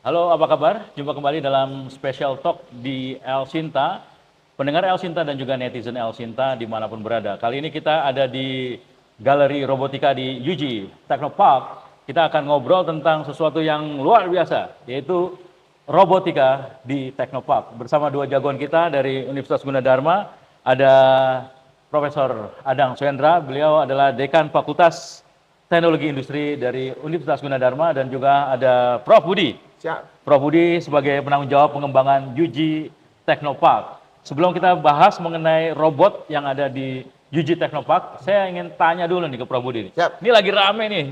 Halo, apa kabar? Jumpa kembali dalam Special Talk di El Sinta. Pendengar El Sinta dan juga netizen El Sinta dimanapun berada. Kali ini kita ada di Galeri Robotika di UG Technopark. Kita akan ngobrol tentang sesuatu yang luar biasa, yaitu robotika di Technopark. Bersama dua jagoan kita dari Universitas Gunadarma, ada Profesor Adang Suendra, beliau adalah Dekan Fakultas Teknologi Industri dari Universitas Gunadarma, dan juga ada Prof. Budi. Siap. Prof. Budi sebagai penanggung jawab pengembangan UG Technopark. Sebelum kita bahas mengenai robot yang ada di UG Technopark, saya ingin tanya dulu nih ke Prof. Budi. Siap. Ini lagi rame nih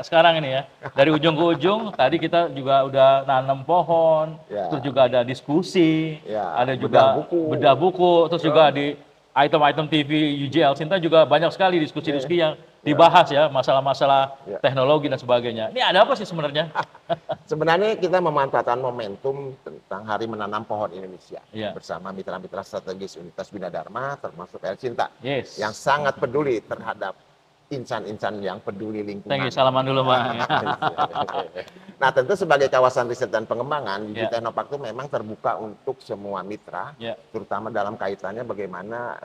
sekarang ini ya. Dari ujung ke ujung, tadi kita juga udah nanam pohon, Ya. terus juga ada diskusi, Ya, ada juga bedah buku, terus juga di item-item TV UGL Sinta juga banyak sekali diskusi-diskusi yang dibahas ya, masalah-masalah teknologi dan sebagainya. Ini ada apa sih sebenarnya? Sebenarnya kita memanfaatkan momentum tentang Hari Menanam Pohon Indonesia Iya. bersama mitra-mitra strategis Universitas Gunadarma termasuk El Sinta Yes. yang sangat peduli terhadap insan-insan yang peduli lingkungan. Thank you, salaman dulu Bang. Nah, tentu sebagai kawasan riset dan pengembangan, UG Ya. Technopark itu memang terbuka untuk semua mitra, Ya. terutama dalam kaitannya bagaimana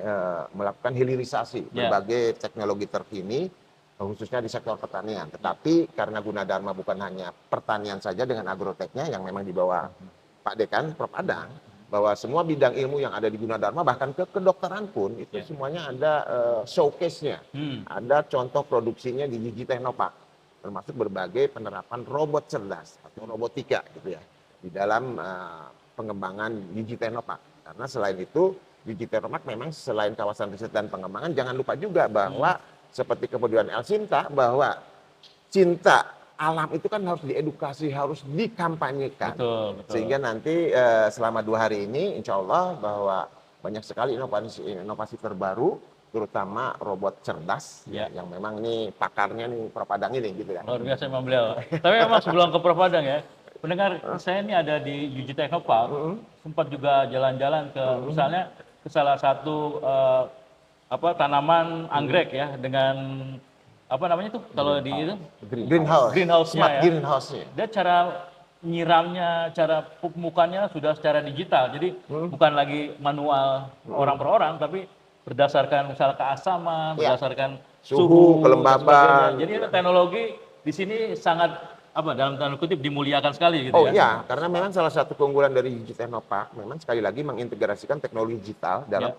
melakukan hilirisasi Ya. berbagai teknologi terkini, khususnya di sektor pertanian. Tetapi karena Gunadarma bukan hanya pertanian saja dengan agroteknya yang memang di bawah Pak Dekan, Prof. Adang, bahwa semua bidang ilmu yang ada di Gunadarma, bahkan ke kedokteran pun, itu Ya. semuanya ada showcase-nya. Ada contoh produksinya di UG Technopark, termasuk berbagai penerapan robot cerdas atau robotika gitu ya di dalam pengembangan UG Technopark. Karena selain itu UG Technopark memang selain kawasan riset dan pengembangan, jangan lupa juga bahwa seperti kepedulian El Sinta, bahwa cinta alam itu kan harus diedukasi, harus dikampanyekan. Betul, betul. Sehingga nanti selama 2 hari ini insya Allah bahwa banyak sekali inovasi terbaru, terutama robot cerdas yang memang nih pakarnya nih Prof. Adang ini gitu ya. Luar biasa memang beliau. Tapi memang sebelum ke Prof. Adang ya, pendengar saya ini ada di UG Technopark, sempat juga jalan-jalan ke misalnya ke salah satu tanaman anggrek ya, dengan apa namanya tuh kalau di itu greenhouse-nya Smart ya. greenhouse-nya. Dia cara nyiramnya, cara pemupukannya sudah secara digital. Jadi bukan lagi manual orang per orang, tapi berdasarkan misalnya keasaman, berdasarkan Suhu, kelembaban. Jadi teknologi di sini sangat dalam tanda kutip dimuliakan sekali gitu Oh ya. iya, karena memang salah satu keunggulan dari UG Technopark memang sekali lagi mengintegrasikan teknologi digital dalam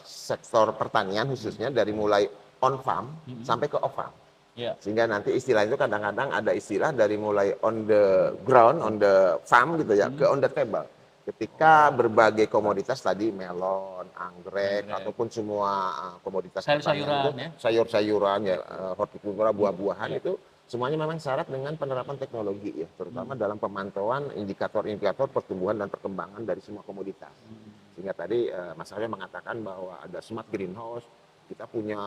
sektor pertanian khususnya dari mulai on farm sampai ke off farm. Ya. Sehingga nanti istilah itu kadang-kadang ada istilah dari mulai on the ground, on the farm gitu ya, ke on the table. Ketika berbagai komoditas tadi melon, anggrek, ataupun semua komoditas pertanian itu, sayur-sayuran ya, hortikultura, buah-buahan itu semuanya memang syarat dengan penerapan teknologi ya, terutama dalam pemantauan indikator-indikator pertumbuhan dan perkembangan dari semua komoditas. Sehingga tadi Mas Arya mengatakan bahwa ada smart greenhouse, kita punya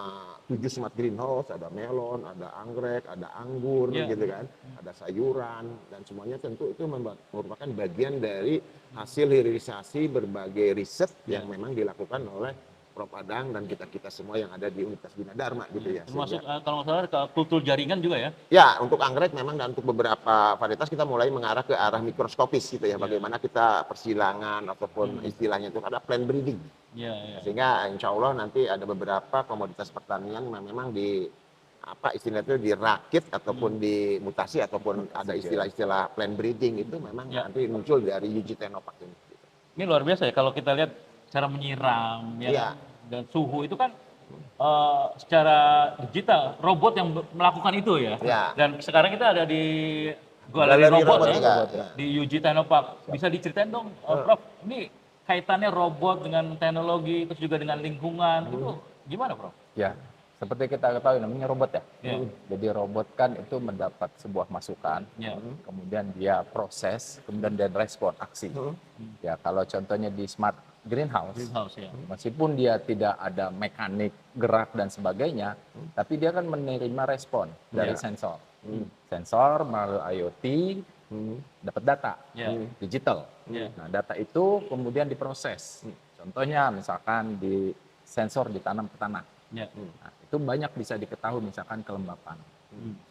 7 smart greenhouse, ada melon, ada anggrek, ada anggur gitu kan, ada sayuran, dan semuanya tentu itu merupakan bagian dari hasil hilirisasi berbagai riset yang memang dilakukan oleh Prof. Adang dan kita-kita semua yang ada di Universitas Gunadarma gitu ya. Termasuk kalau nggak salah ke kultur jaringan juga ya? Ya, untuk anggrek memang dan untuk beberapa varietas kita mulai mengarah ke arah mikroskopis gitu ya. Bagaimana kita persilangan ataupun istilahnya itu ada plant breeding. Sehingga insya Allah nanti ada beberapa komoditas pertanian yang memang istilahnya itu dirakit ataupun dimutasi ataupun ada istilah-istilah plant breeding itu memang nanti muncul dari UG Technopark ini. Ini luar biasa ya kalau kita lihat cara menyiram dan suhu itu kan secara digital robot yang melakukan itu ya. Dan sekarang kita ada di galeri robot di UG Technopark. Bisa diceritain dong, Prof, ini kaitannya robot dengan teknologi terus juga dengan lingkungan itu gimana, Prof? Ya, seperti kita ketahui namanya robot ya. Jadi robot kan itu mendapat sebuah masukan, kemudian dia proses, kemudian dia respon aksi. Ya, kalau contohnya di smart greenhouse meskipun dia tidak ada mekanik gerak dan sebagainya, tapi dia kan menerima respon dari sensor. Sensor melalui IoT dapat data digital. Nah, data itu kemudian diproses. Contohnya misalkan di sensor ditanam ke tanah. Nah, itu banyak bisa diketahui misalkan kelembapan.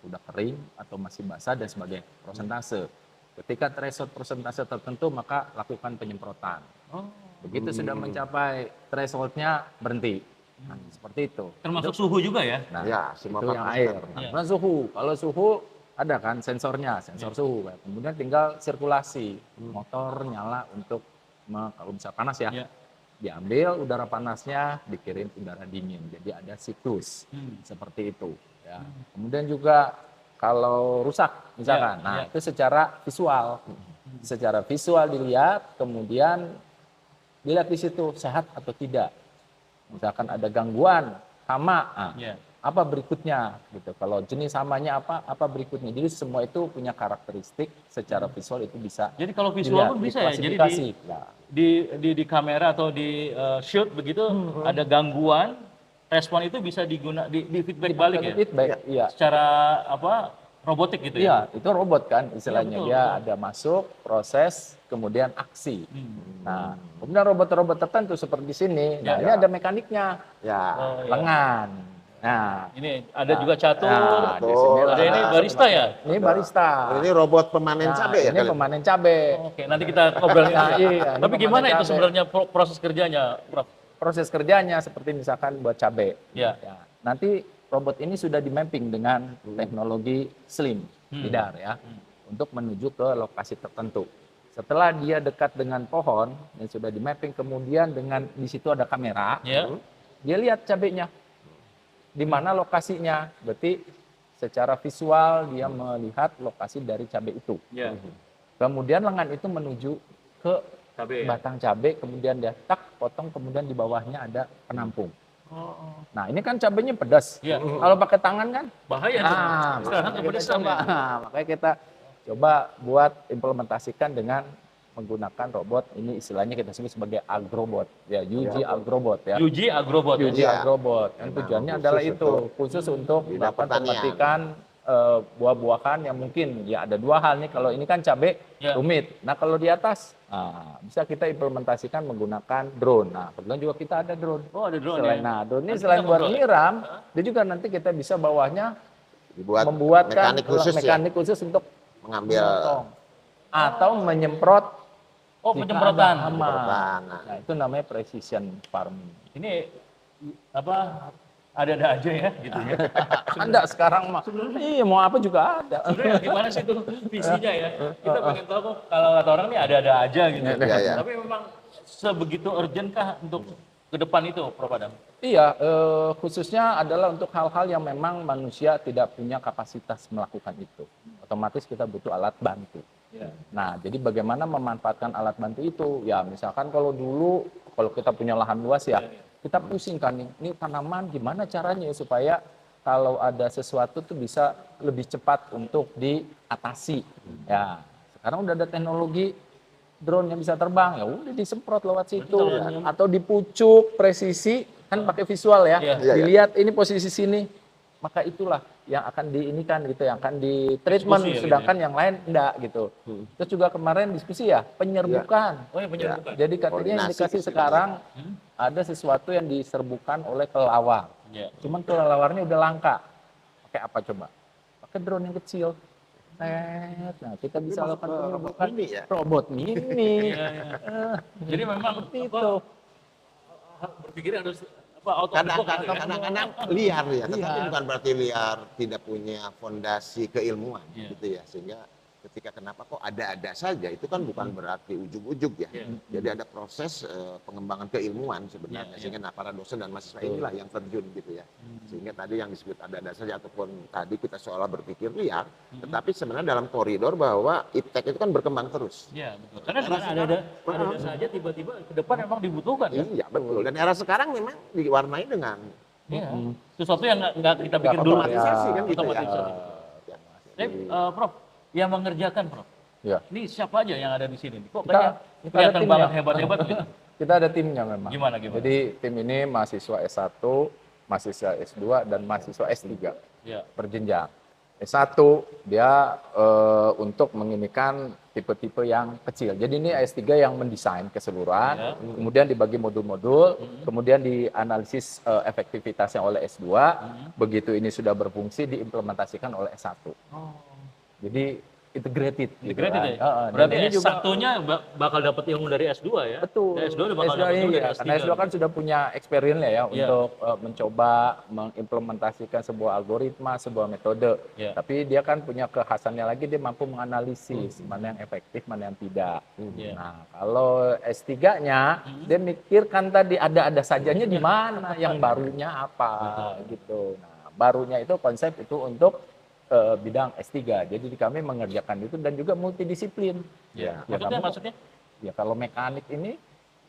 Sudah kering atau masih basah dan sebagainya, prosentase. Ketika threshold persentase tertentu, maka lakukan penyemprotan. Oh. Begitu sudah mencapai thresholdnya, berhenti. Nah, seperti itu. Termasuk suhu juga ya? Nah, Ya, semua itu yang parameter. air. Nah, Ya. kemudian suhu. Kalau suhu ada kan sensornya, sensor suhu. Kemudian tinggal sirkulasi. Motor nyala untuk kalau bisa panas ya, Ya. diambil udara panasnya, dikirim udara dingin. Jadi ada siklus seperti itu. Ya. Kemudian juga kalau rusak misalkan, Ya, nah ya. itu secara visual. Secara visual dilihat, kemudian dilihat di situ sehat atau tidak. Misalkan ada gangguan hama, nah, Ya. apa berikutnya gitu. Kalau jenis hamanya apa berikutnya. Jadi semua itu punya karakteristik secara visual itu bisa. Jadi kalau visual dilihat, pun bisa ya? Jadi diklasifikasi. Nah, di kamera atau di shoot begitu ada gangguan, respon itu bisa di feedback balik ya? feedback, iya. Secara apa robotik gitu Iya, ya? itu robot kan istilahnya. Iya, betul, Dia betul. ada masuk, proses, kemudian aksi. Nah, kemudian robot-robot tertentu seperti di sini. Nah, ini ada mekaniknya, Ya. Oh, ya. lengan. Nah, Ini ada juga catur, nah, di sini ada ini barista ya? Ini barista. Ini robot pemanen Nah, cabai ya ini kalian? pemanen cabai. Oke, nanti kita ngobrolin Nah, juga. iya, ini Tapi gimana pemanen itu cabai. sebenarnya proses kerjanya, Prof? Proses kerjanya seperti misalkan buat cabai. Ya. Ya, nanti robot ini sudah di-mapping dengan teknologi slim, lidar ya, untuk menuju ke lokasi tertentu. Setelah dia dekat dengan pohon yang sudah di-mapping, kemudian dengan di situ ada kamera, Ya. dia lihat cabainya di mana lokasinya. Berarti secara visual dia melihat lokasi dari cabai itu. Ya. Kemudian lengan itu menuju ke Cabai ya? batang cabai, kemudian dia tak potong, kemudian di bawahnya ada penampung. Nah, ini kan cabainya pedas. Iya. Kalau pakai tangan kan Bahaya tuh. Nah, Sekarang makanya kita kepedesan coba. ya? Nah, makanya kita coba buat implementasikan dengan menggunakan robot, ini istilahnya kita sebut sebagai agrobot, ya UG agrobot ya. Yuji Agrobot. UG Ya. agrobot. Kan Memang tujuannya khusus adalah untuk itu, khusus untuk bidang melakukan pertanian. pemetikan buah-buahan yang mungkin ya ada dua hal nih. Kalau ini kan cabai Ya. rumit. Nah, kalau di atas bisa kita implementasikan menggunakan drone. Nah, kebetulan juga kita ada drone. Oh, ada drone Selain, ya? nah, drone ini Nanti selain kita buat ngobrol ya? nyiram, dia juga nanti kita bisa bawahnya Dibuat membuatkan mekanik khusus ya, untuk mengambil memotong atau menyemprot Oh, jika penyemprotan. ada hama. penyemprotan. Nah, itu namanya precision farming. Ini apa ada aja ya gitu ya. Ada sekarang mah. Iya, mau apa juga ada. Sebenarnya gimana sih tuh visinya ya? Kita pengen tahu kok kalau kata orang nih ada-ada aja gitu. Iya, iya. Tapi memang sebegitu urgent kah untuk ke depan itu, Prof Adam? Iya, khususnya adalah untuk hal-hal yang memang manusia tidak punya kapasitas melakukan itu. Otomatis kita butuh alat bantu. Ya. Nah, jadi bagaimana memanfaatkan alat bantu itu? Ya, misalkan kalau dulu, kalau kita punya lahan luas ya, kita pusing kan nih, ini tanaman gimana caranya ya supaya kalau ada sesuatu tuh bisa lebih cepat untuk diatasi. Ya, sekarang udah ada teknologi drone yang bisa terbang, ya udah disemprot lewat situ, atau dipucuk presisi, kan pakai visual ya, Iya. Iya, iya. dilihat ini posisi sini, maka itulah yang akan diinikan gitu, yang akan di treatment, Diskusi ya, sedangkan yang lain enggak gitu. Terus juga kemarin diskusi ya, penyerbukan. Oh, ya penyerbukan. Jadi katanya Koordinasi indikasi istilahnya. sekarang ada sesuatu yang diserbukan oleh kelelawar. Ya. Cuman kelelawarnya udah langka. Pakai apa coba? Pakai drone yang kecil. Net. Nah, kita bisa lakukan penyerbukan mini ya? robot mini. Iya, iya. Jadi memang Seperti apa, itu. berpikir harus apa out of the box gitu ya. Kadang-kadang liar ya, tetapi Liar. bukan berarti liar tidak punya fondasi keilmuan Iya. gitu ya. Sehingga ketika kenapa kok ada-ada saja, itu kan bukan berarti ujug-ujug ya. Iya. Jadi ada proses pengembangan keilmuan sebenarnya. Iya, Sehingga nah, para dosen dan mahasiswa inilah yang terjun gitu ya. Sehingga tadi yang disebut ada-ada saja ataupun tadi kita seolah berpikir liar, tetapi sebenarnya dalam koridor bahwa iptek itu kan berkembang terus. Iya, betul. Karena dengan ada saja tiba-tiba ke depan memang dibutuhkan ya. Iya betul. Dan era sekarang memang diwarnai dengan Iya. Sesuatu yang nggak kita pikir dulu. otomatisasi kan gitu ya. Otomatisasi. Tapi, Prof, yang mengerjakan, Prof, Ya. ini siapa aja yang ada di sini? Kok Kita kayaknya ada kelihatan timnya. banget hebat-hebat gitu? Kita ada timnya memang. Gimana? Jadi tim ini mahasiswa S1, mahasiswa S2, dan mahasiswa S3 Ya. berjenjang. S1 dia untuk menginikan tipe-tipe yang kecil. Jadi ini S3 yang mendesain keseluruhan, Ya. kemudian dibagi modul-modul, kemudian dianalisis efektivitasnya oleh S2. Begitu ini sudah berfungsi diimplementasikan oleh S1. Oh. Jadi integrated. Integrated gitu ya? kan. Dan Berarti ini juga S1-nya bakal dapat ilmu dari S2 ya? betul. Dari S2 udah bakal S2 dapat ilmu iya, dari S3. karena S2 kan sudah punya experience ya Iya. untuk mencoba mengimplementasikan sebuah algoritma, sebuah metode. Iya. Tapi dia kan punya kekhasannya lagi, dia mampu menganalisis mana yang efektif, mana yang tidak. Iya. Nah, kalau S3-nya dia mikirkan tadi ada sajanya di mana, yang barunya apa gitu. Nah, barunya itu konsep itu untuk bidang S3. Jadi kami mengerjakan itu dan juga multidisiplin. Ya. Ya, Maksudnya? ya kalau mekanik ini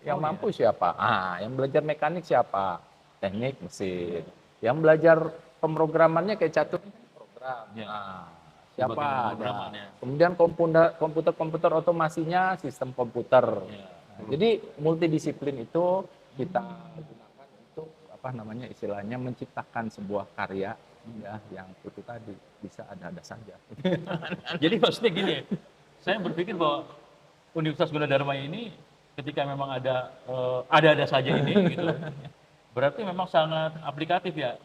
yang mampu siapa? Yang belajar mekanik siapa? Teknik mesin. Yang belajar pemrogramannya kayak catur program. Ya. Siapa? Bagian Ada. pemrogramannya. Kemudian komputer otomasinya sistem komputer. Ya. Nah, jadi multidisiplin itu kita gunakan untuk istilahnya menciptakan sebuah karya ya yang itu tadi bisa ada saja. Jadi maksudnya gini, saya berpikir bahwa Universitas Gunadarma ini ketika memang ada saja ini gitu, berarti memang sangat aplikatif ya.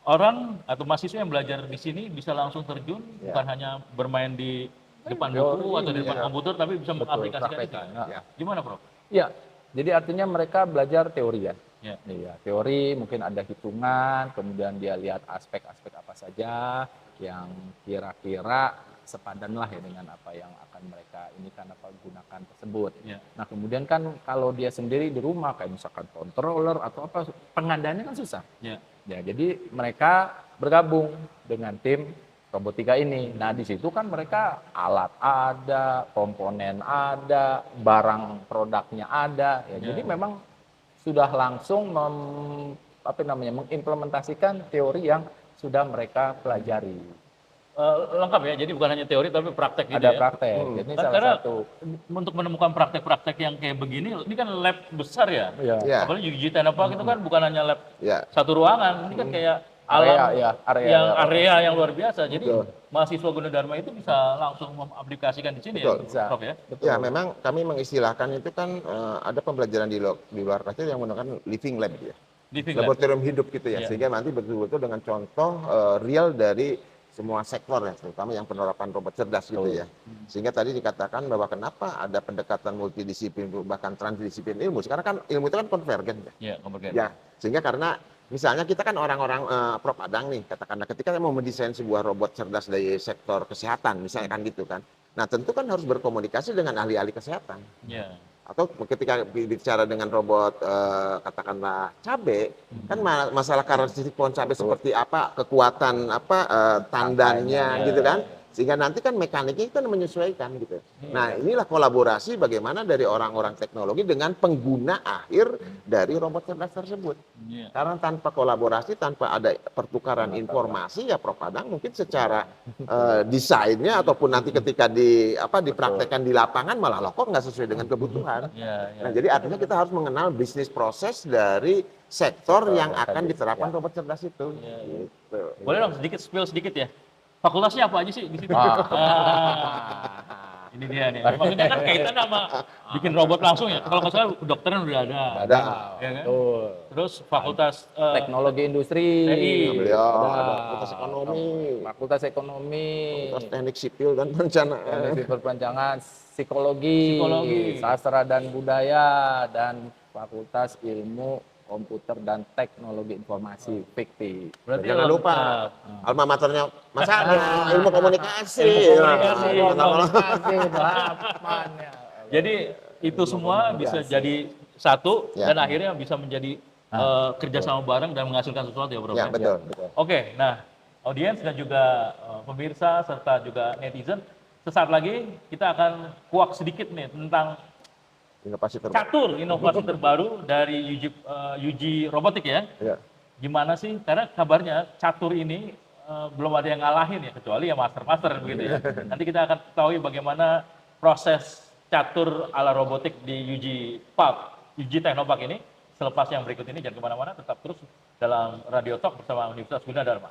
Orang atau mahasiswa yang belajar di sini bisa langsung terjun, bukan hanya bermain di depan buku atau di depan komputer, tapi bisa mengaplikasikan itu. praktekkan. Ya. Gimana, Prof? Ya, jadi artinya mereka belajar teori ya. Ya. Iya, teori mungkin ada hitungan, kemudian dia lihat aspek-aspek apa saja yang kira-kira sepadan lah ya dengan apa yang akan mereka gunakan tersebut. Ya. Nah, kemudian kan kalau dia sendiri di rumah kayak misalkan controller atau apa, pengadaannya kan susah. Ya. Ya, jadi mereka bergabung dengan tim robotika ini. Nah, di situ kan mereka alat ada, komponen ada, barang produknya ada. Ya, jadi memang sudah langsung mengimplementasikan teori yang sudah mereka pelajari. Lengkap ya, jadi bukan hanya teori tapi praktek gitu Ada ya. praktek. Jadi salah Karena satu untuk menemukan praktek-praktek yang kayak begini, ini kan lab besar ya. Ya. Apalagi Uji Technopark itu kan bukan hanya lab Ya. satu ruangan, ini kan kayak alam area yang luar biasa. Jadi Betul. mahasiswa Gunadarma itu bisa langsung mengaplikasikan di sini Betul. ya, Prof ya. Betul. Ya, memang kami mengistilahkan itu kan ada pembelajaran di luar kelas yang menggunakan living lab ya. Living lab. Laboratorium hidup gitu ya. Iya. Sehingga nanti betul-betul dengan contoh real dari semua sektor ya, terutama yang penerapan robot cerdas gitu ya. Sehingga tadi dikatakan bahwa kenapa ada pendekatan multidisiplin bahkan transdisiplin ilmu. Sekarang kan ilmu itu kan konvergen ya. Iya, konvergen. Ya, sehingga karena misalnya kita kan orang-orang Prof Adang nih, katakanlah ketika mau mendesain sebuah robot cerdas dari sektor kesehatan, misalnya kan gitu kan. Nah, tentu kan harus berkomunikasi dengan ahli-ahli kesehatan. Iya. Atau ketika bicara dengan robot katakanlah cabai, kan masalah karakteristik pohon cabai seperti apa, kekuatan apa tandannya gitu kan. Sehingga nanti kan mekaniknya itu menyesuaikan gitu. Nah, inilah kolaborasi bagaimana dari orang-orang teknologi dengan pengguna akhir dari robot cerdas tersebut. Iya. Karena tanpa kolaborasi, tanpa ada pertukaran informasi, ya Prof Adang mungkin secara desainnya ataupun nanti ketika dipraktekkan di lapangan malah loh kok nggak sesuai dengan kebutuhan. Iya, iya. Nah, jadi artinya kita harus mengenal bisnis proses dari sektor yang akan diterapkan robot cerdas itu. Gitu. Boleh dong spill sedikit ya. Fakultasnya apa aja sih di situ? Ini dia nih. Maksudnya kan kaitan sama bikin robot langsung ya. Kalau nggak salah kedokteran udah ada. Ada. Ya kan? Betul. Terus fakultas Teknologi industri, TI. Beliau ada ada fakultas ekonomi, fakultas ekonomi, fakultas teknik sipil dan perencanaan. teknik perpanjangan, psikologi, sastra dan budaya, dan fakultas ilmu komputer dan teknologi informasi fiktif. Berarti Jangan lupa alma maternya Mas Ada, ilmu komunikasi. Ilmu komunikasi. Jadi itu semua bisa jadi satu Ya. dan akhirnya bisa menjadi kerjasama bareng dan menghasilkan sesuatu ya, Bro. Ya, betul, betul. Oke, nah audiens dan juga pemirsa serta juga netizen, sesaat lagi kita akan kuak sedikit nih tentang Inovasi terbaru. catur inovasi terbaru dari Yuji Robotik ya. Ya. Gimana sih? Karena kabarnya catur ini belum ada yang ngalahin ya, kecuali ya master begitu ya. Nanti kita akan ketahui bagaimana proses catur ala robotik di Yuji Technopark ini. Selepas yang berikut ini, jangan kemana-mana, tetap terus dalam Radio Talk bersama Universitas Gunadarma.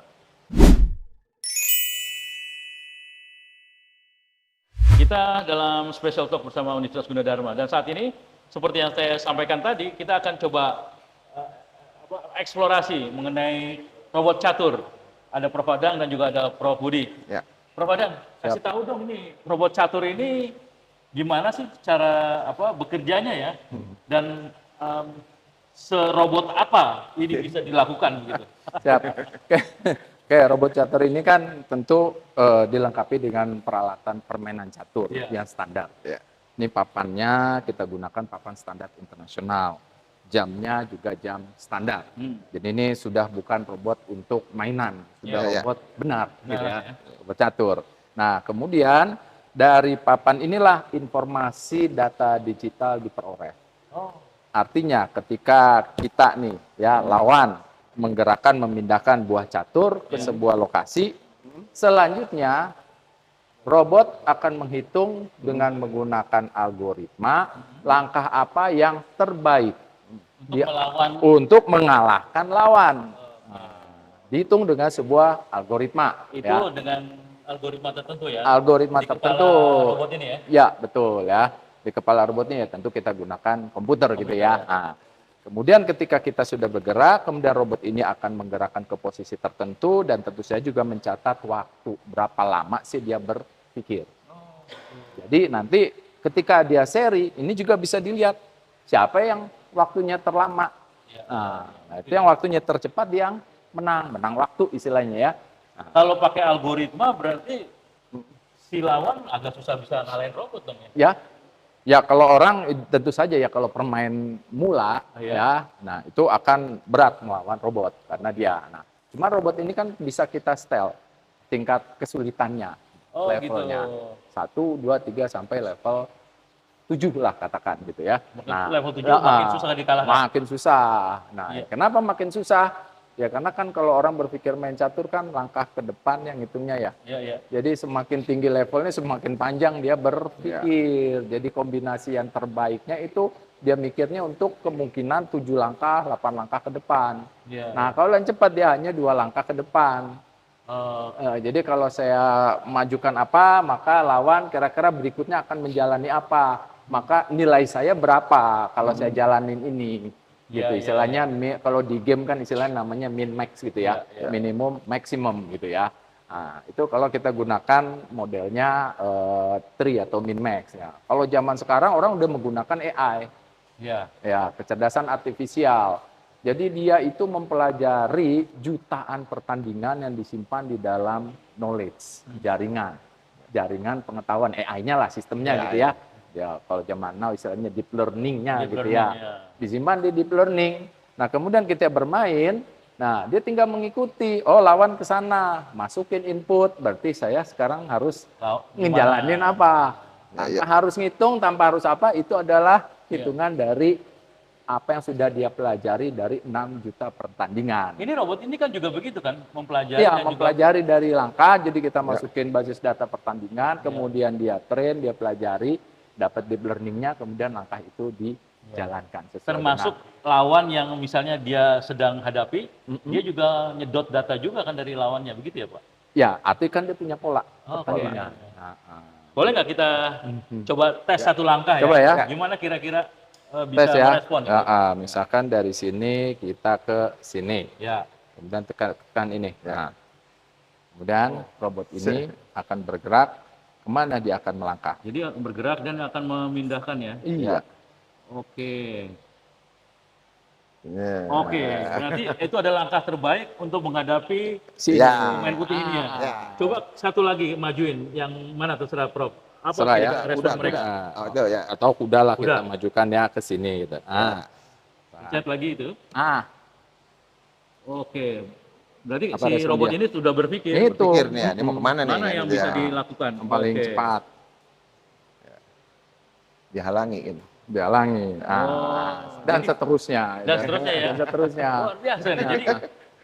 Kita dalam special talk bersama Universitas Gunadarma, dan saat ini seperti yang saya sampaikan tadi, kita akan coba eksplorasi mengenai robot catur. Ada Prof Adang dan juga ada Prof Budi. Ya. Prof Adan, kasih tahu dong ini robot catur ini gimana sih cara bekerjanya ya, dan serobot apa ini bisa dilakukan gitu. Siap. Oke, robot catur ini kan tentu dilengkapi dengan peralatan permainan catur yang standar. Iya. Ini papannya kita gunakan papan standar internasional. Jamnya juga jam standar. Jadi ini sudah bukan robot untuk mainan, sudah robot benar gitu ya, robot catur. Nah, kemudian dari papan inilah informasi data digital diperoleh. Artinya ketika kita nih ya lawan menggerakkan memindahkan buah catur ke sebuah lokasi, selanjutnya robot akan menghitung dengan menggunakan algoritma langkah apa yang terbaik untuk mengalahkan lawan. Dihitung dengan sebuah algoritma. Itu ya. dengan algoritma tertentu ya? Algoritma di tertentu. Robot ini ya? Ya, betul ya. Di kepala robotnya ya tentu kita gunakan komputer gitu ya. Nah, kemudian ketika kita sudah bergerak, kemudian robot ini akan menggerakkan ke posisi tertentu dan tentu saja juga mencatat waktu berapa lama sih dia berpikir. Jadi nanti ketika dia seri, ini juga bisa dilihat siapa yang waktunya terlama. Nah, itu yang waktunya tercepat yang menang waktu istilahnya ya. Nah, kalau pakai algoritma berarti si lawan agak susah bisa ngalahin robot dong ya? Ya kalau orang tentu saja ya kalau permain mula ya, nah itu akan berat melawan robot karena dia. Nah, cuma robot ini kan bisa kita setel tingkat kesulitannya, levelnya. Gitu. 1, 2, 3 sampai level 7 lah katakan gitu ya. Nah, level 7 makin susah dikalahkan. Makin susah. Nah, kenapa makin susah? Ya karena kan kalau orang berpikir main catur kan langkah ke depan yang hitungnya ya. Jadi semakin tinggi levelnya semakin panjang dia berpikir. Jadi kombinasi yang terbaiknya itu dia mikirnya untuk kemungkinan 7 langkah, 8 langkah ke depan. Nah kalau yang cepat dia hanya 2 langkah ke depan. Jadi kalau saya majukan apa, maka lawan kira-kira berikutnya akan menjalani apa. Maka nilai saya berapa kalau saya jalanin ini. Gitu istilahnya kalau di game kan istilahnya namanya min max gitu ya, minimum maksimum gitu ya. Nah, itu kalau kita gunakan modelnya tri atau min max ya. Kalau zaman sekarang orang udah menggunakan AI. Ya, kecerdasan artifisial. Jadi dia itu mempelajari jutaan pertandingan yang disimpan di dalam knowledge, jaringan pengetahuan AI-nya lah sistemnya gitu ya. Ya kalau zaman now istilahnya deep learning-nya gitu ya. Disimpan di deep learning. Nah, kemudian kita bermain, nah dia tinggal mengikuti, oh lawan ke sana, masukin input, berarti saya sekarang harus ngejalanin apa? Tanpa harus ngitung, tanpa harus apa, itu adalah hitungan dari apa yang sudah dia pelajari dari 6 juta pertandingan. Ini robot ini kan juga begitu kan, mempelajari. Iya, mempelajari dari langkah, jadi kita masukin basis data pertandingan, kemudian dia train, dia pelajari, dapat deep learning-nya, kemudian langkah itu dijalankan. Termasuk lawan yang misalnya dia sedang hadapi, dia juga nyedot data juga kan dari lawannya, begitu ya Pak? Ya, artinya kan dia punya pola pertandingan. Boleh nggak kita coba tes satu langkah coba ya? Gimana kira-kira bisa tes ya? merespon? Misalkan dari sini kita ke sini, kemudian tekan ini. Nah, kemudian robot ini akan bergerak. Kemana dia akan melangkah? Jadi bergerak dan akan memindahkan ya? Iya. Oke. Oke, berarti itu adalah langkah terbaik untuk menghadapi pemain putih ini ya. Coba satu lagi majuin, yang mana terserah Prof. Apa respon mereka? Atau kuda lah kita majukan ya ke sini gitu. Chat lagi itu. Oke. Berarti si robot ini sudah berpikir nih, ini mau kemana nih? Mana yang bisa dilakukan? Yang paling cepat. Dihalangi gitu. Dan seterusnya. Dan seterusnya. Luar biasa nih. Jadi,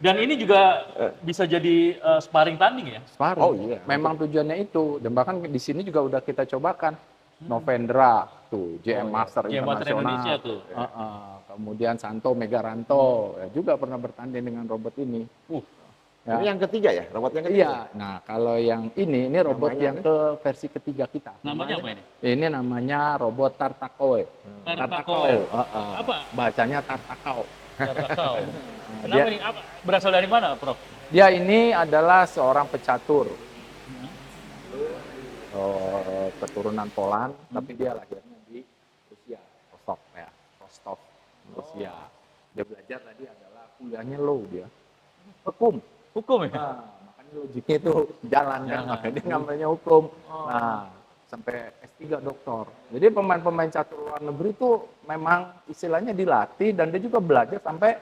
dan ini juga bisa jadi sparring tanding ya? Sparring. Oh iya. Memang tujuannya itu. Dan bahkan di sini juga udah kita cobakan. Novendra tuh, JM Master Internasional. Indonesia tuh. Kemudian Santo Megaranto juga pernah bertanding dengan robot ini. Ini yang ketiga ya, robot yang ketiga. Iya. Nah, kalau yang ini robot yang ke versi ketiga kita. Namanya apa ini? Ini namanya robot Tartakao. Apa? Bacanya Tartakao. Kenapa ini? Berasal dari mana, Prof? Dia ini adalah seorang pecatur. keturunan Poland, tapi dia lahirnya di Rusia, Rostov ya, Rostov, Rusia. Dia belajar tadi adalah kuliahnya law dia, hukum. Hukum ya? Nah, makanya logiknya itu jalan kan, makanya dia namanya hukum. Nah, sampai S3 doktor. Jadi pemain-pemain catur luar negeri itu memang istilahnya dilatih dan dia juga belajar sampai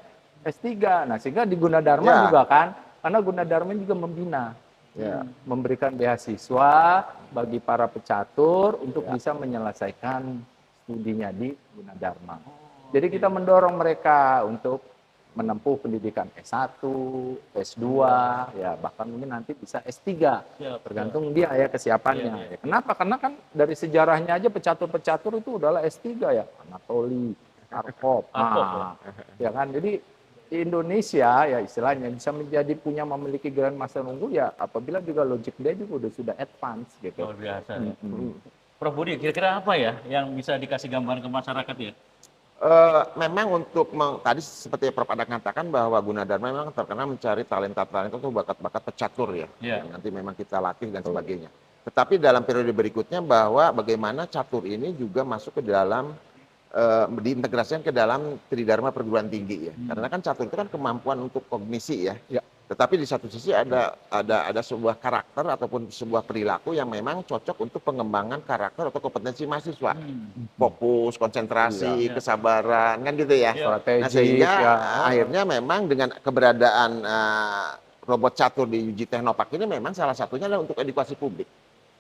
S3. Nah, sehingga di Gunadarma juga kan, karena Gunadarma juga membina, memberikan beasiswa bagi para pecatur untuk bisa menyelesaikan studinya di Gunadarma. Jadi kita mendorong mereka untuk menempuh pendidikan S1, S2, ya bahkan mungkin nanti bisa S3, tergantung dia ya kesiapannya. Ya, kenapa? Karena kan dari sejarahnya aja pecatur-pecatur itu adalah S3 ya, Anatoli, Karpov, ya kan. Jadi di Indonesia ya istilahnya bisa menjadi memiliki Grandmaster unggul ya apabila juga logik dia juga sudah advance gitu. Luar biasa. Prof Budi, kira-kira apa ya yang bisa dikasih gambaran ke masyarakat ya? Memang untuk tadi seperti Prof Adak katakan bahwa Gunadarma memang terkenal mencari talenta-talenta atau bakat-bakat pecatur ya. Nanti memang kita latih dan sebagainya. Tetapi dalam periode berikutnya bahwa bagaimana catur ini juga masuk ke dalam diintegrasikan ke dalam tridharma perguruan tinggi ya. Karena kan catur itu kan kemampuan untuk kognisi ya. Tetapi di satu sisi ada sebuah karakter ataupun sebuah perilaku yang memang cocok untuk pengembangan karakter atau kompetensi mahasiswa. Fokus, konsentrasi, kesabaran, kan gitu ya. Strategis, nah sehingga akhirnya memang dengan keberadaan robot catur di UJ Teknopark ini memang salah satunya adalah untuk edukasi publik.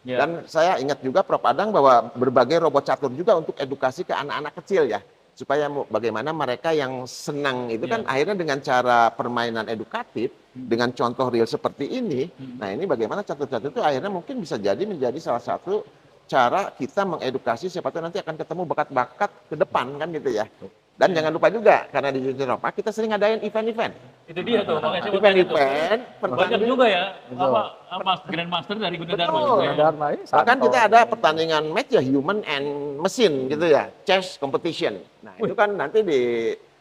Dan saya ingat juga Prof Adang bahwa berbagai robot catur juga untuk edukasi ke anak-anak kecil ya. Supaya bagaimana mereka yang senang itu kan akhirnya dengan cara permainan edukatif, dengan contoh real seperti ini, nah ini bagaimana catur-catur itu akhirnya mungkin bisa menjadi salah satu cara kita mengedukasi siapa tahu nanti akan ketemu bakat-bakat ke depan kan gitu ya. Dan jangan lupa juga, karena di UJ Teknopark kita sering ngadain event-event. Itu dia tuh, makanya event-event. Banyak juga ya, Grandmaster dari Gunadarma. Bahkan kita ada pertandingan match ya, human and machine gitu ya, chess competition. Nah itu kan nanti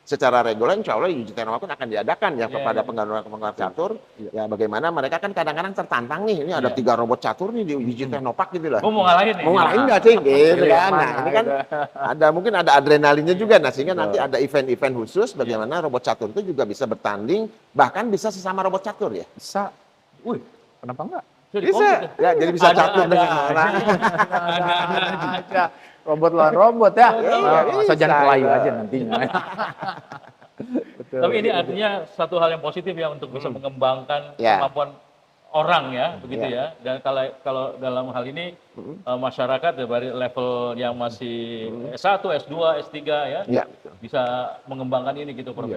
secara reguler insya Allah UJ Teknopark akan diadakan ya kepada penggemar catur. Ya bagaimana mereka kan kadang-kadang tertantang nih, ini ada 3 robot catur nih di UJ Teknopark gitu lah. Mau ngalahin nih? Mau ngalahin nggak sih? Gitu kan. Nah ini kan mungkin ada adrenalinnya juga. Nah sehingga nanti ada event-event khusus bagaimana robot catur itu juga bisa bertanding, bahkan bisa sesama robot catur ya. Bisa. Kenapa enggak? Bisa. Ya jadi bisa catur dengan orang. Ada robot lawan robot ya. Masa jangan kelayu aja nantinya. Tapi ini artinya satu hal yang positif ya untuk bisa mengembangkan kemampuan orang ya, begitu ya. Dan kalau dalam hal ini masyarakat dari level yang masih S1, S2, S3 ya, bisa mengembangkan ini gitu Prof.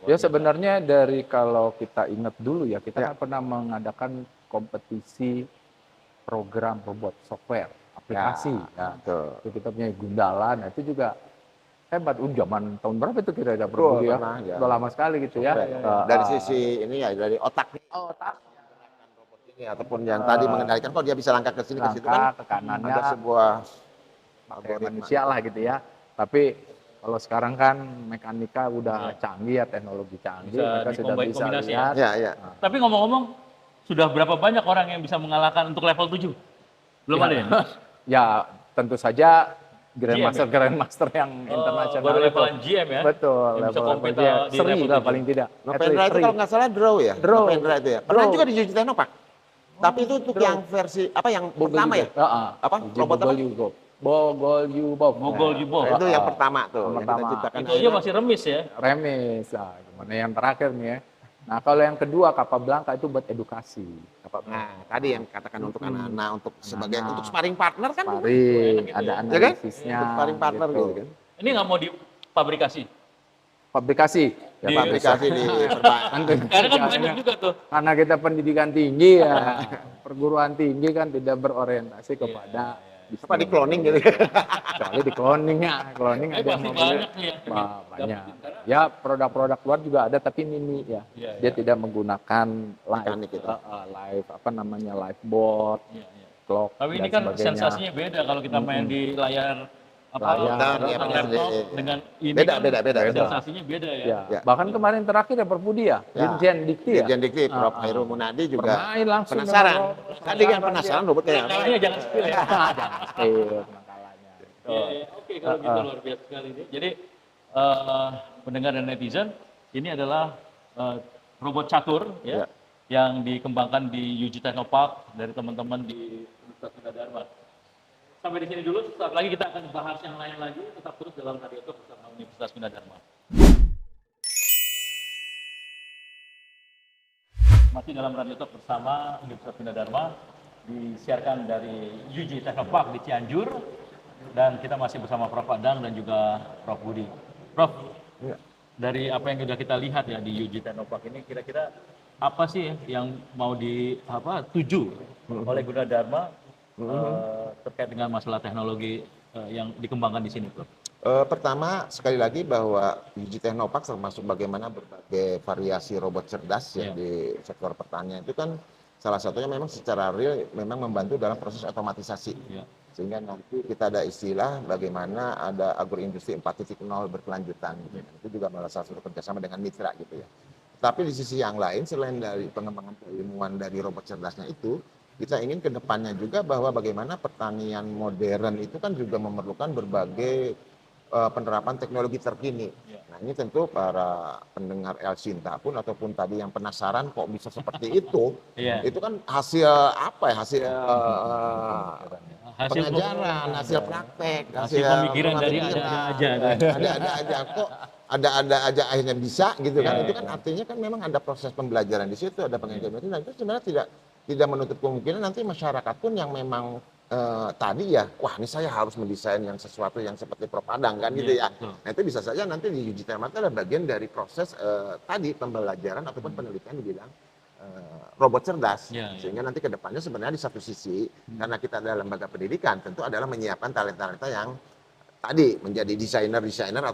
Ya sebenarnya dari kalau kita ingat dulu ya, kita kan pernah mengadakan kompetisi program robot software aplikasi itu kita punya Gundala. Nah itu juga hebat. Zaman tahun berapa itu kira-kira Prof ya? Udah lama sekali gitu ya. Dari sisi ini ya, dari otak nih. Otak robot ini ataupun yang tadi mengendalikan kok dia bisa langkah ke sini ke situ kan ke kanannya ada sebuah manusia lah gitu ya. Tapi kalau sekarang kan mekanika udah canggih ya, teknologi canggih, mereka sudah bisa lihat. Tapi ngomong-ngomong, sudah berapa banyak orang yang bisa mengalahkan untuk level 7? Belum ada ya? Ya, tentu saja Grandmaster yang internasional. Baru levelan GM ya? Betul, level seri lah paling tidak. Novendra itu kalau nggak salah draw ya? Novendra itu ya? Pernah juga di UJ Teknopark? Tapi itu untuk yang versi, yang pertama ya? Robot apa? Bogol Yubov. Itu yang pertama tuh. Yang kita ciptakan. Itu aja masih remis ya? Remis. Nah, gimana yang terakhir nih ya? Nah, kalau yang kedua Capablanca itu buat edukasi. Nah, tadi yang katakan untuk anak-anak, untuk sebagai untuk sparring partner kan? Sparring, ada analisisnya. Untuk sparring partner gitu kan? Ini nggak mau dipabrikasi? Pabrikasi. Ya, pabrikasi di karena kan banyak juga tuh. Karena kita pendidikan tinggi ya, perguruan tinggi kan tidak berorientasi kepada apa di cloning gitu. Kecuali di cloning ya, cloning ada yang banyak ya. Banyak. Ya produk-produk luar juga ada tapi mini ya. Dia tidak menggunakan live liveboard, clock. Tapi ini kan sensasinya beda kalau kita main di layar layar, ya, laptop dengan ini beda, kan beda. sensasinya beda ya. Ya. Ya. Bahkan kemarin terakhir ya Perpudi ya, Dirjen Dikti ya. Dirjen Dikti, Prof. Ah, Hairul Munadi juga bermain langsung penasaran. dengan robot. Tadi kan penasaran robot kayak apa? Kalahnya jangan spill ya. Jangan spill makalahnya. Iya. Oke, kalau gitu luar biasa sekali ini. Jadi pendengar dan netizen, ini adalah robot catur ya, yang dikembangkan di UG Technopark dari teman-teman di Universitas Gunadarma. Sampai di sini dulu, sesaat lagi kita akan bahas yang lain lagi. Tetap terus dalam Radio Talk bersama Universitas Gunadarma. Masih dalam Radio Talk bersama Universitas Gunadarma, disiarkan dari UG Technopark di Cianjur, dan kita masih bersama Prof. Adang dan juga Prof. Budi. Prof, dari apa yang sudah kita lihat ya di UG Technopark ini, kira-kira apa sih yang mau dituju oleh Gunadarma terkait dengan masalah teknologi yang dikembangkan di sini, Prof? Pertama, sekali lagi bahwa UG Technopark termasuk bagaimana berbagai variasi robot cerdas ya di sektor pertanian itu kan salah satunya memang secara real memang membantu dalam proses otomatisasi. Sehingga nanti kita ada istilah bagaimana ada agroindustri 4.0 berkelanjutan. Itu juga salah satu kerjasama dengan mitra gitu ya. Tapi di sisi yang lain, selain dari pengembangan keilmuan dari robot cerdasnya itu, kita ingin ke depannya juga bahwa bagaimana pertanian modern itu kan juga memerlukan berbagai penerapan teknologi terkini. Nah ini tentu para pendengar El Sinta pun ataupun tadi yang penasaran kok bisa seperti itu kan hasil apa ya, pengajaran, hasil praktek, hasil pemikiran dari ada aja kok ada aja akhirnya bisa gitu kan. Itu kan artinya kan memang ada proses pembelajaran di situ, ada pengajaran. Nah itu sebenarnya tidak menutup kemungkinan nanti masyarakat pun yang memang tadi ya, wah ini saya harus mendesain yang sesuatu yang seperti Prof. Adang kan gitu ya. Nah itu bisa saja nanti di UG Technopark adalah bagian dari proses tadi pembelajaran ataupun penelitian di bidang robot cerdas. Sehingga nanti ke depannya sebenarnya di satu sisi, karena kita adalah lembaga pendidikan, tentu adalah menyiapkan talenta-talenta yang tadi menjadi desainer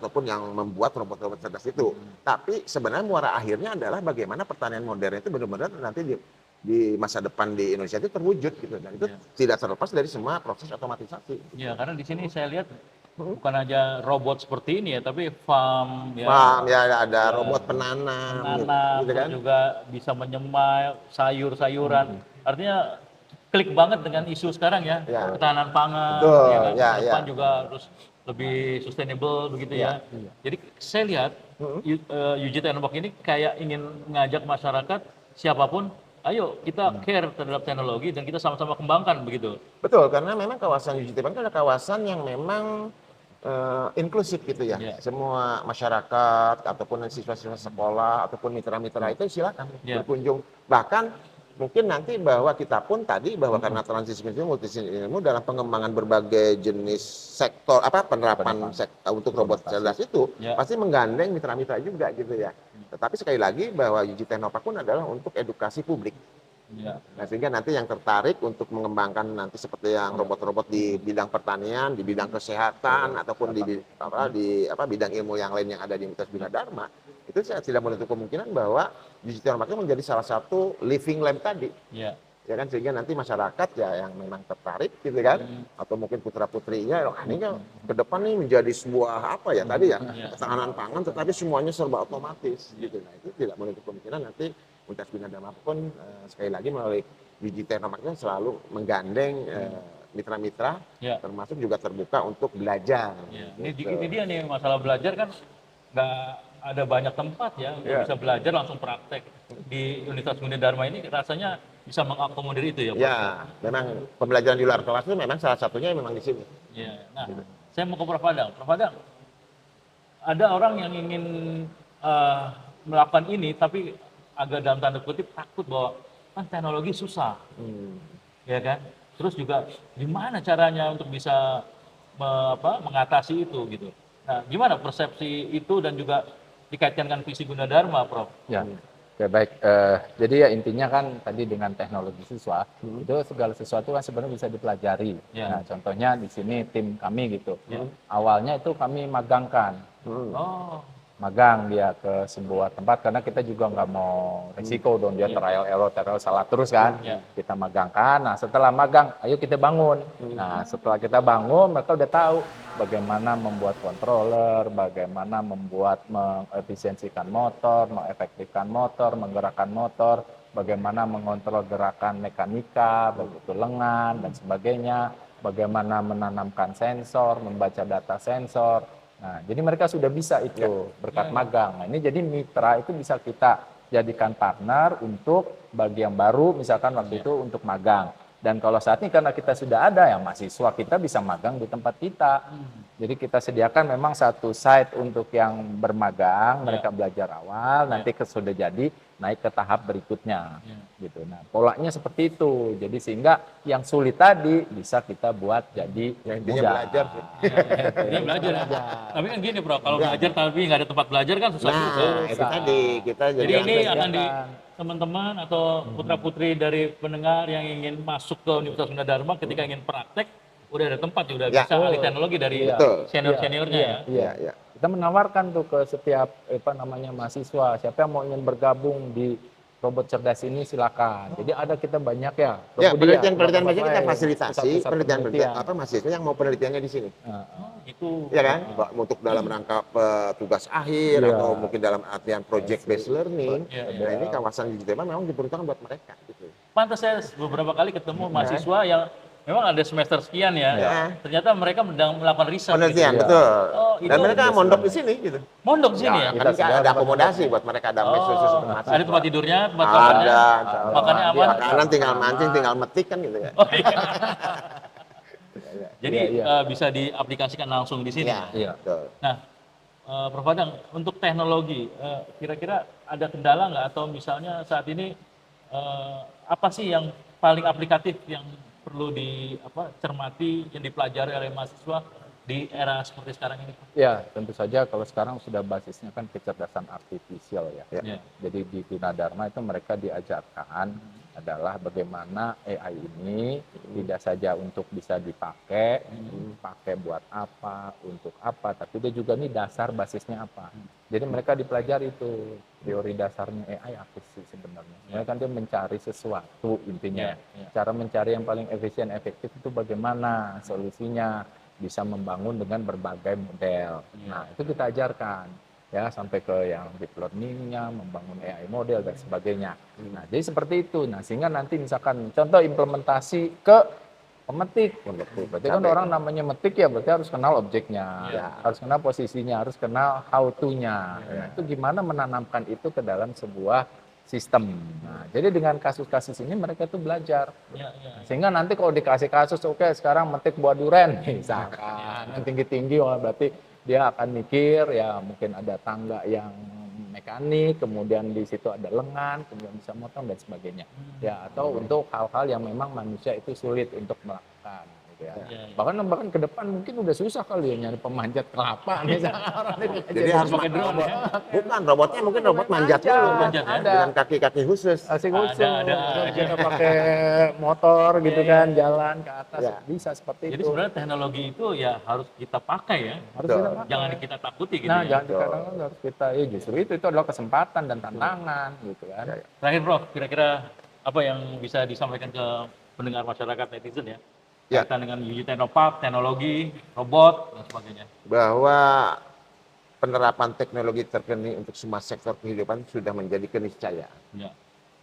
ataupun yang membuat robot-robot cerdas itu. Tapi sebenarnya muara akhirnya adalah bagaimana pertanian modern itu benar-benar nanti di masa depan di Indonesia itu terwujud gitu, dan itu tidak terlepas dari semua proses otomatisasi. Ya, karena di sini saya lihat bukan aja robot seperti ini ya, tapi farm ada robot penanam gitu kan, juga bisa menyemai sayur-sayuran. Artinya klik banget dengan isu sekarang ya, ketahanan pangan. Depan juga harus lebih sustainable begitu ya. Jadi saya lihat UG Technopark ini kayak ingin mengajak masyarakat siapapun, ayo kita care terhadap teknologi dan kita sama-sama kembangkan begitu. Betul, karena memang kawasan UG Technopark adalah kawasan yang memang inklusif gitu ya. Semua masyarakat ataupun siswa-siswa sekolah ataupun mitra-mitra itu silakan berkunjung. Bahkan mungkin nanti bahwa kita pun tadi bahwa karena transisi ilmu dalam pengembangan berbagai jenis sektor penerapan untuk robot cerdas itu pasti menggandeng mitra-mitra juga gitu ya. Tetapi sekali lagi bahwa UG Technopark pun adalah untuk edukasi publik. Nah, sehingga nanti yang tertarik untuk mengembangkan nanti seperti yang robot-robot di bidang pertanian, di bidang kesehatan ataupun di bidang ilmu yang lain yang ada di Universitas Gunadarma, itu saya tidak menutup kemungkinan bahwa UG Technopark menjadi salah satu living lab tadi. Ya kan, sehingga nanti masyarakat ya yang memang tertarik gitu kan, atau mungkin putra-putrinya, ini kan ke depan nih menjadi sebuah ketahanan pangan, tetapi semuanya serba otomatis gitu. Nah itu tidak menutup kemungkinan nanti Universitas Gunadarma pun sekali lagi melalui UG Technopark selalu menggandeng mitra-mitra, termasuk juga terbuka untuk belajar. Gitu. Ini dia nih, masalah belajar kan nggak ada banyak tempat ya untuk bisa belajar langsung praktek. Di Universitas Gunadarma ini rasanya bisa mengakomodir itu ya, Pak? Ya, memang pembelajaran di luar kelas itu memang salah satunya memang di sini. Nah, saya mau ke Prof. Adang. Prof. Adang, ada orang yang ingin melakukan ini tapi agak dalam tanda kutip takut bahwa kan teknologi susah, ya kan? Terus juga gimana caranya untuk bisa mengatasi itu gitu. Nah, gimana persepsi itu dan juga dikaitkan dengan visi Gunadarma, Prof? Ya baik, jadi ya intinya kan tadi dengan teknologi siswa itu segala sesuatu kan sebenarnya bisa dipelajari. Nah contohnya di sini tim kami gitu, awalnya itu kami magangkan. magang dia ke sebuah tempat karena kita juga nggak mau risiko dong dia trial error salah terus kan. Kita magangkan. Nah setelah magang, ayo kita bangun. Nah setelah kita bangun, mereka udah tahu bagaimana membuat controller, bagaimana membuat mengefisiensikan motor, mengefektifkan motor, menggerakkan motor, bagaimana mengontrol gerakan mekanika, begitu lengan dan sebagainya, bagaimana menanamkan sensor, membaca data sensor. Nah, jadi mereka sudah bisa itu berkat magang. Nah, ini jadi mitra itu bisa kita jadikan partner untuk bagi yang baru, misalkan waktu itu untuk magang. Dan kalau saat ini karena kita sudah ada ya mahasiswa kita bisa magang di tempat kita. Jadi kita sediakan memang satu site untuk yang bermagang, mereka belajar awal, nanti sudah jadi naik ke tahap berikutnya. Gitu. Nah, polanya seperti itu. Jadi sehingga yang sulit tadi bisa kita buat jadi Intinya mudah. belajar sih. Ini belajar ya. Tapi kan gini bro, kalau belajar tapi nggak ada tempat belajar kan susah juga. Nah, itu tadi kita Jadi ini langsung- akan di teman-teman atau putra-putri dari pendengar yang ingin masuk ke Universitas Gunadarma ketika ingin praktek, udah ada tempat, udah Ya. bisa ahli teknologi dari Betul. senior-seniornya ya. Iya. Ya. Kita menawarkan tuh ke setiap mahasiswa, siapa yang mau ingin bergabung di robot cerdas ini silakan. Jadi ada kita banyak ya. Ya, Robodia, penelitian robot banyak kita lain, fasilitasi pusat-pusat penelitian penelitian. mahasiswa yang mau penelitiannya di sini. Itu Ya kan? Untuk dalam rangka tugas akhir Iya. atau mungkin dalam artian project based learning. Iya, Nah, ini kawasan digital memang diperuntukkan buat mereka gitu. pantas saya beberapa kali ketemu mahasiswa yang memang ada semester sekian ya. Ya. Ternyata mereka sedang melakukan riset. Penelitian gitu. betul. Oh, itu Dan mereka mondok di sini gitu. mondok di sini ya. kita Kan ada sediakan akomodasi buat mereka, ada mes khusus untuk mahasiswa. Ada tempat tidurnya, tempat makannya. Ada. Makannya aman. Makanan tinggal mancing, tinggal metik kan gitu ya. Oh, iya. Jadi Iya, bisa diaplikasikan langsung di sini. Iya. Betul. Nah, Prof. Adang, untuk teknologi, kira-kira ada kendala nggak atau misalnya saat ini apa sih yang paling aplikatif yang perlu cermati, yang dipelajari oleh mahasiswa di era seperti sekarang ini? Ya, tentu saja kalau sekarang sudah basisnya kan kecerdasan artifisial ya. Ya. Jadi di Gunadarma itu mereka diajarkan adalah bagaimana AI ini tidak saja untuk bisa dipakai, pakai buat apa, untuk apa, tapi dia juga nih dasar basisnya apa. Jadi mereka dipelajari itu teori dasarnya AI apa sih sebenarnya. Sebenarnya kan dia mencari sesuatu intinya. Cara mencari yang paling efisien, efektif itu bagaimana solusinya. Bisa membangun dengan berbagai model. Nah, itu kita ajarkan ya sampai ke yang deep learning-nya, membangun AI model dan sebagainya. Nah, jadi seperti itu. Nah, sehingga nanti misalkan contoh implementasi ke pemetik. Berarti kan orang namanya metik ya berarti harus kenal objeknya, harus kenal posisinya, harus kenal how to-nya. Nah, itu gimana menanamkan itu ke dalam sebuah sistem. Nah, jadi dengan kasus-kasus ini mereka tuh belajar. Sehingga nanti kalau dikasih kasus, oke, sekarang metik buah duren, misalkan yang tinggi-tinggi, berarti dia akan mikir ya mungkin ada tangga yang mekanik, kemudian di situ ada lengan, kemudian bisa motong dan sebagainya. Ya, atau untuk hal-hal yang memang manusia itu sulit untuk melakukan. Ya. Bahkan ke depan mungkin udah susah kali ya nyari pemanjat kelapa misalnya orang Jadi harus pakai drone ya. Bukan, robotnya mungkin robot manjat dulu Manjat ya? dengan kaki-kaki khusus. asik khusus. Ada. Kita pakai motor gitu kan jalan ke atas Ya. bisa seperti Jadi itu. sebenarnya teknologi itu ya harus kita pakai ya. Harus Betul. kita pakai. Jangan kita takuti gitu Nah, ya. jangan dikatakan harus kita justru itu adalah kesempatan dan tantangan gitu kan. Terakhir Prof, kira-kira apa yang bisa disampaikan ke pendengar masyarakat netizen ya? Ya. Kaitan dengan UG Technopark, teknologi, robot, dan sebagainya. Bahwa penerapan teknologi terkini untuk semua sektor kehidupan sudah menjadi keniscayaan. Ya.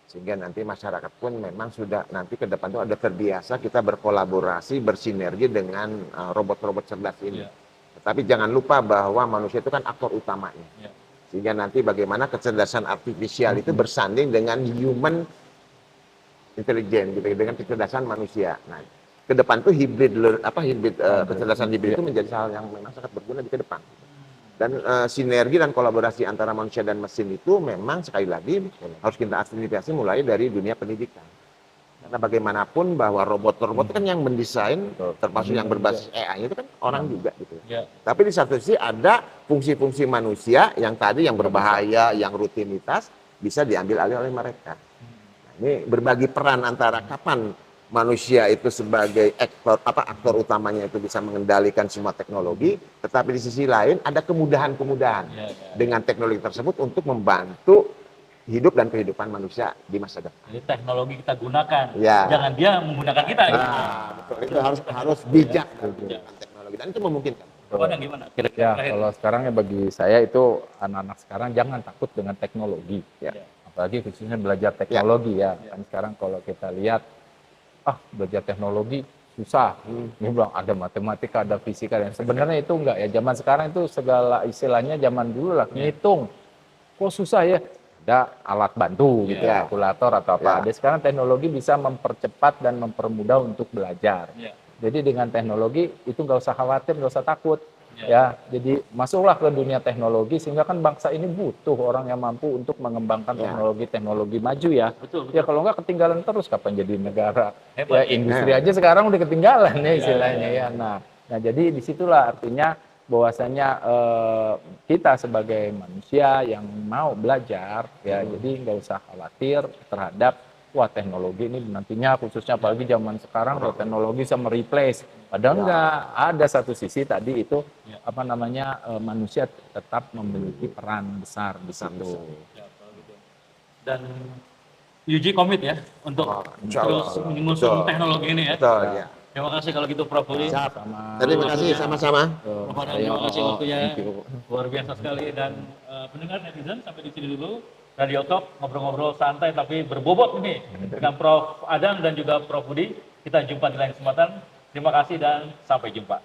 Sehingga nanti masyarakat pun memang sudah nanti ke depan itu ada terbiasa kita berkolaborasi, bersinergi dengan robot-robot cerdas ini. Ya. Tetapi jangan lupa bahwa manusia itu kan aktor utamanya. Ya. Sehingga nanti bagaimana kecerdasan artifisial itu bersanding dengan human intelligence gitu, dengan kecerdasan manusia. Nah, ke depan tuh kecerdasan hibrid itu menjadi hal yang memang sangat berguna di ke depan. Dan sinergi dan kolaborasi antara manusia dan mesin itu memang sekali lagi harus kita aktifasi mulai dari dunia pendidikan. Karena bagaimanapun bahwa robot-robot kan yang mendesain, termasuk yang berbasis AI itu kan orang juga gitu. Ya. Tapi di satu sisi ada fungsi-fungsi manusia yang tadi yang berbahaya, yang rutinitas bisa diambil alih oleh mereka. Nah, ini berbagi peran antara kapan manusia itu sebagai aktor utamanya itu bisa mengendalikan semua teknologi, tetapi di sisi lain ada kemudahan-kemudahan dengan teknologi tersebut untuk membantu hidup dan kehidupan manusia di masa depan. Jadi teknologi kita gunakan, Ya. jangan dia menggunakan kita. Betul. Itu harus bijak menggunakan teknologi dan itu memungkinkan. Gimana gimana? Ya, Kira-kira kalau sekarang ya bagi saya itu anak-anak sekarang jangan takut dengan teknologi. Ya. Apalagi khususnya belajar teknologi ya. Kan sekarang kalau kita lihat, belajar teknologi susah. Ini bilang ada matematika, ada fisika, dan sebenarnya itu enggak ya. Zaman sekarang itu segala istilahnya zaman dulu lah, ngitung. Kok susah ya? Ada alat bantu gitu, Ya. kalkulator atau apa. Ya. Ada sekarang teknologi bisa mempercepat dan mempermudah untuk belajar. Ya. Jadi dengan teknologi itu nggak usah khawatir, nggak usah takut. Ya, jadi masuklah ke dunia teknologi sehingga kan bangsa ini butuh orang yang mampu untuk mengembangkan teknologi maju ya. Betul, Ya kalau nggak ketinggalan terus kapan jadi negara. Hebat, Ya industri aja sekarang udah ketinggalan ya istilahnya ya. Nah jadi disitulah artinya bahwasanya kita sebagai manusia yang mau belajar ya, jadi nggak usah khawatir terhadap teknologi ini nantinya khususnya apalagi zaman sekarang teknologi bisa mereplace. Padahal enggak, ada satu sisi tadi itu manusia tetap memiliki peran besar di situ. Dan Yuji komit ya untuk terus mengusung teknologi ini ya. Betul, ya. Terima kasih kalau gitu Prof. Budi. Terima kasih sama-sama. Prof. Adang, terima kasih waktunya. Luar biasa sekali. Dan pendengar netizen sampai di sini dulu. Radio Talk, ngobrol-ngobrol santai tapi berbobot ini dengan Prof. Adang dan juga Prof. Budi. Kita jumpa di lain kesempatan. Terima kasih dan sampai jumpa.